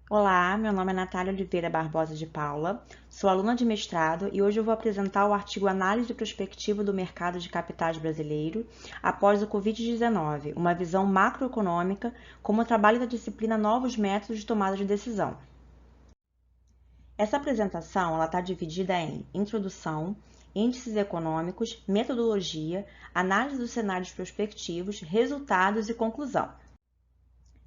Olá, meu nome é Natália Oliveira Barbosa de Paula, sou aluna de mestrado e hoje eu vou apresentar o artigo Análise Prospectiva do Mercado de Capitais Brasileiro após o Covid-19, uma visão macroeconômica como trabalho da disciplina Novos Métodos de Tomada de Decisão. Essa apresentação está dividida em introdução, índices econômicos, metodologia, análise dos cenários prospectivos, resultados e conclusão.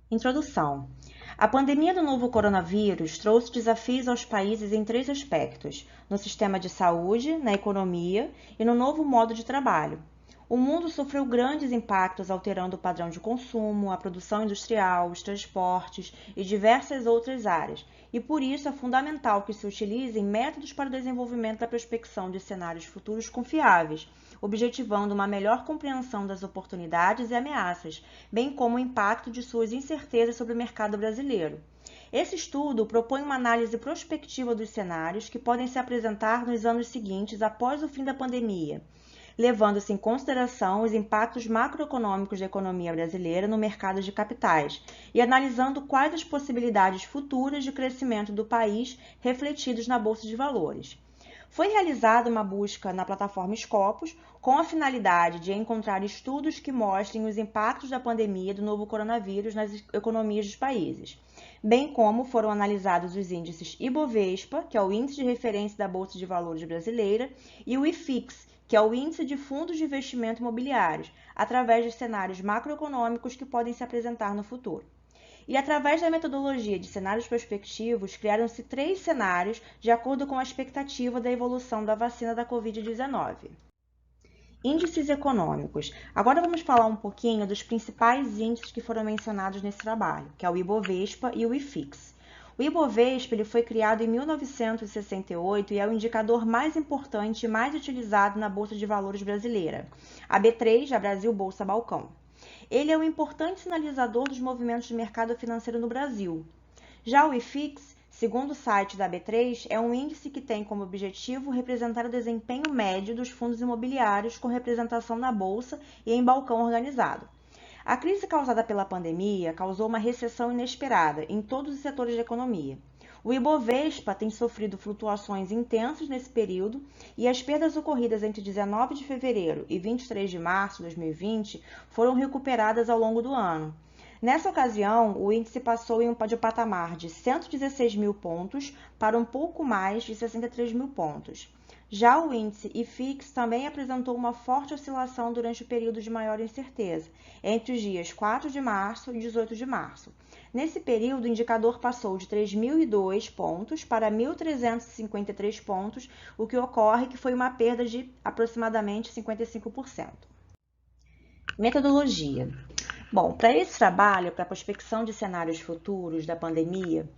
Introdução. A pandemia do novo coronavírus trouxe desafios aos países em três aspectos: no sistema de saúde, na economia e no novo modo de trabalho. O mundo sofreu grandes impactos, alterando o padrão de consumo, a produção industrial, os transportes e diversas outras áreas, e por isso é fundamental que se utilizem métodos para o desenvolvimento da prospecção de cenários futuros confiáveis, objetivando uma melhor compreensão das oportunidades e ameaças, bem como o impacto de suas incertezas sobre o mercado brasileiro. Esse estudo propõe uma análise prospectiva dos cenários que podem se apresentar nos anos seguintes após o fim da pandemia, levando-se em consideração os impactos macroeconômicos da economia brasileira no mercado de capitais e analisando quais as possibilidades futuras de crescimento do país refletidos na Bolsa de Valores. Foi realizada uma busca na plataforma Scopus com a finalidade de encontrar estudos que mostrem os impactos da pandemia do novo coronavírus nas economias dos países, bem como foram analisados os índices Ibovespa, que é o índice de referência da Bolsa de Valores brasileira, e o IFIX, que é o índice de fundos de investimento imobiliários, através de cenários macroeconômicos que podem se apresentar no futuro. E através da metodologia de cenários prospectivos, criaram-se três cenários de acordo com a expectativa da evolução da vacina da Covid-19. Índices econômicos. Agora vamos falar um pouquinho dos principais índices que foram mencionados nesse trabalho, que é o Ibovespa e o IFIX. O Ibovespa ele foi criado em 1968 e é o indicador mais importante e mais utilizado na Bolsa de Valores brasileira, a B3, a Brasil Bolsa Balcão. Ele é um importante sinalizador dos movimentos de mercado financeiro no Brasil. Já o IFIX, segundo o site da B3, é um índice que tem como objetivo representar o desempenho médio dos fundos imobiliários com representação na bolsa e em balcão organizado. A crise causada pela pandemia causou uma recessão inesperada em todos os setores da economia. O Ibovespa tem sofrido flutuações intensas nesse período e as perdas ocorridas entre 19 de fevereiro e 23 de março de 2020 foram recuperadas ao longo do ano. Nessa ocasião, o índice passou de um patamar de 116 mil pontos para um pouco mais de 63 mil pontos. Já o índice IFIX também apresentou uma forte oscilação durante o período de maior incerteza, entre os dias 4 de março e 18 de março. Nesse período, o indicador passou de 3.002 pontos para 1.353 pontos, o que ocorre que foi uma perda de aproximadamente 55%. Metodologia. Bom, para esse trabalho, para a prospecção de cenários futuros da pandemia,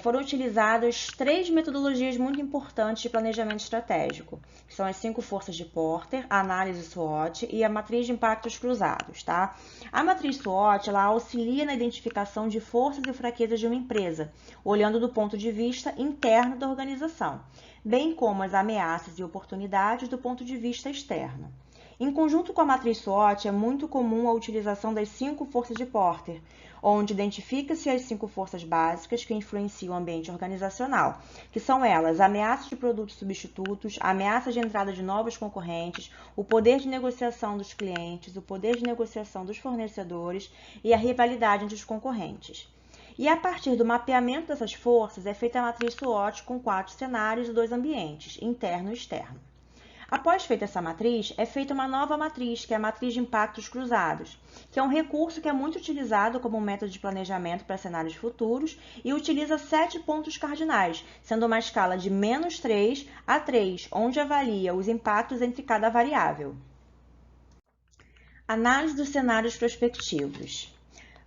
foram utilizadas três metodologias muito importantes de planejamento estratégico, que são as 5 forças de Porter, a análise SWOT e a matriz de impactos cruzados, tá? A matriz SWOT, ela auxilia na identificação de forças e fraquezas de uma empresa, olhando do ponto de vista interno da organização, bem como as ameaças e oportunidades do ponto de vista externo. Em conjunto com a matriz SWOT, é muito comum a utilização das 5 forças de Porter, onde identifica-se as 5 forças básicas que influenciam o ambiente organizacional, que são elas: ameaças de produtos substitutos, ameaças de entrada de novos concorrentes, o poder de negociação dos clientes, o poder de negociação dos fornecedores e a rivalidade entre os concorrentes. E a partir do mapeamento dessas forças é feita a matriz SWOT com 4 cenários e 2 ambientes, interno e externo. Após feita essa matriz, é feita uma nova matriz, que é a matriz de impactos cruzados, que é um recurso que é muito utilizado como um método de planejamento para cenários futuros e utiliza 7 pontos cardinais, sendo uma escala de -3 a 3, onde avalia os impactos entre cada variável. Análise dos cenários prospectivos.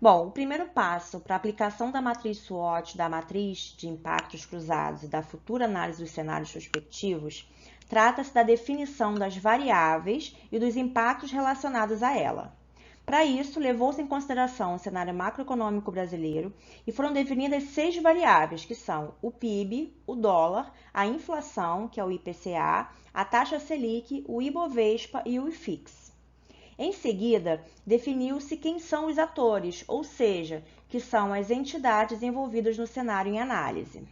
Bom, o primeiro passo para a aplicação da matriz SWOT, da matriz de impactos cruzados e da futura análise dos cenários prospectivos, trata-se da definição das variáveis e dos impactos relacionados a ela. Para isso, levou-se em consideração o cenário macroeconômico brasileiro e foram definidas 6 variáveis, que são o PIB, o dólar, a inflação, que é o IPCA, a taxa Selic, o Ibovespa e o IFIX. Em seguida, definiu-se quem são os atores, ou seja, que são as entidades envolvidas no cenário em análise.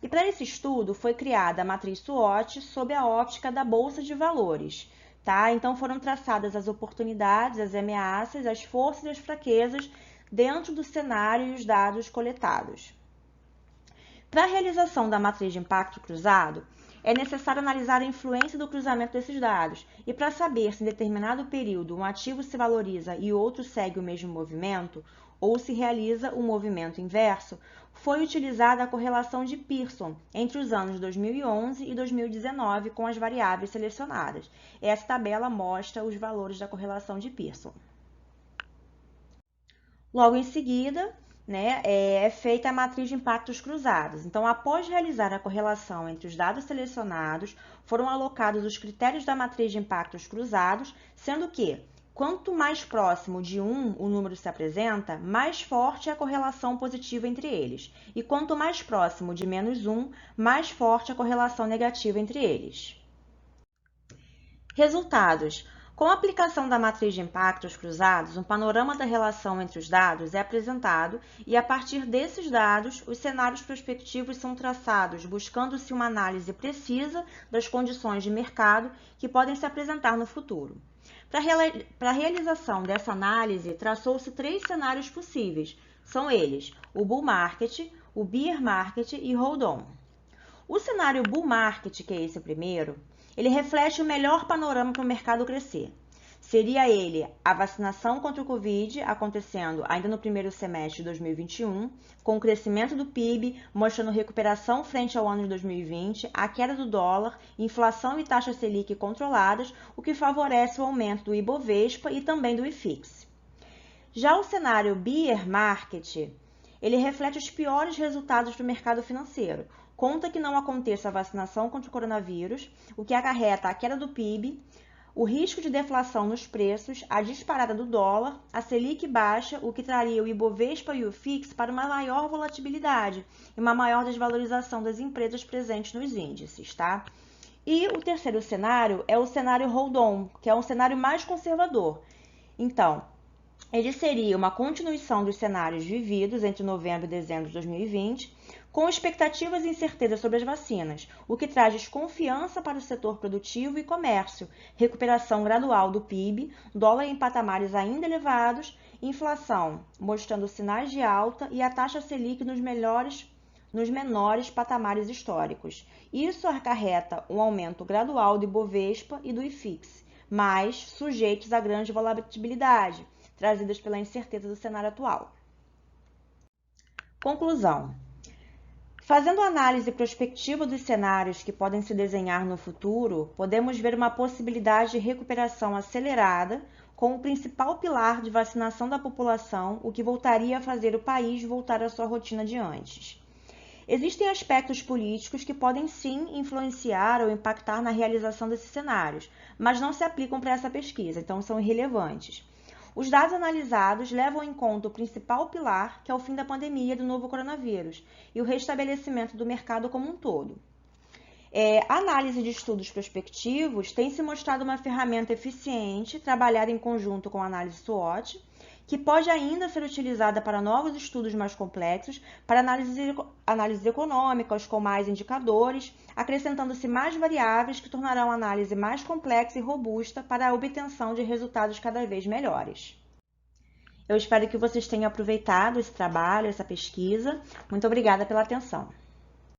E para esse estudo foi criada a matriz SWOT sob a óptica da Bolsa de Valores. Tá? Então foram traçadas as oportunidades, as ameaças, as forças e as fraquezas dentro do cenário e os dados coletados. Para a realização da matriz de impacto cruzado, é necessário analisar a influência do cruzamento desses dados, e para saber se em determinado período um ativo se valoriza e outro segue o mesmo movimento, ou se realiza o movimento inverso, foi utilizada a correlação de Pearson entre os anos 2011 e 2019 com as variáveis selecionadas. Essa tabela mostra os valores da correlação de Pearson. Logo em seguida, é feita a matriz de impactos cruzados. Então, após realizar a correlação entre os dados selecionados, foram alocados os critérios da matriz de impactos cruzados, sendo que, quanto mais próximo de 1 o número se apresenta, mais forte é a correlação positiva entre eles. E quanto mais próximo de -1, mais forte a correlação negativa entre eles. Resultados. Com a aplicação da matriz de impactos cruzados, um panorama da relação entre os dados é apresentado e, a partir desses dados, os cenários prospectivos são traçados, buscando-se uma análise precisa das condições de mercado que podem se apresentar no futuro. Para a realização dessa análise, traçou-se 3 cenários possíveis. São eles: o Bull Market, o Bear Market e Hold On. O cenário Bull Market, que é esse primeiro, ele reflete o melhor panorama para o mercado crescer. Seria ele a vacinação contra o Covid acontecendo ainda no primeiro semestre de 2021, com o crescimento do PIB, mostrando recuperação frente ao ano de 2020, a queda do dólar, inflação e taxa Selic controladas, o que favorece o aumento do Ibovespa e também do IFIX. Já o cenário Bear Market, ele reflete os piores resultados do mercado financeiro. Conta que não aconteça a vacinação contra o coronavírus, o que acarreta a queda do PIB, o risco de deflação nos preços, a disparada do dólar, a Selic baixa, o que traria o Ibovespa e o IFIX para uma maior volatilidade e uma maior desvalorização das empresas presentes nos índices, tá? E o terceiro cenário é o cenário Hold On, que é um cenário mais conservador. Então, ele seria uma continuação dos cenários vividos entre novembro e dezembro de 2020, com expectativas e incertezas sobre as vacinas, o que traz desconfiança para o setor produtivo e comércio, recuperação gradual do PIB, dólar em patamares ainda elevados, inflação mostrando sinais de alta e a taxa Selic nos menores patamares históricos. Isso acarreta um aumento gradual do Ibovespa e do IFIX, mas sujeitos a grande volatilidade, trazidas pela incerteza do cenário atual. Conclusão. Fazendo análise prospectiva dos cenários que podem se desenhar no futuro, podemos ver uma possibilidade de recuperação acelerada com o principal pilar de vacinação da população, o que voltaria a fazer o país voltar à sua rotina de antes. Existem aspectos políticos que podem sim influenciar ou impactar na realização desses cenários, mas não se aplicam para essa pesquisa, então são irrelevantes. Os dados analisados levam em conta o principal pilar, que é o fim da pandemia do novo coronavírus, e o restabelecimento do mercado como um todo. A análise de estudos prospectivos tem se mostrado uma ferramenta eficiente, trabalhada em conjunto com a análise SWOT, que pode ainda ser utilizada para novos estudos mais complexos, para análises econômicas com mais indicadores, acrescentando-se mais variáveis que tornarão a análise mais complexa e robusta para a obtenção de resultados cada vez melhores. Eu espero que vocês tenham aproveitado esse trabalho, essa pesquisa. Muito obrigada pela atenção.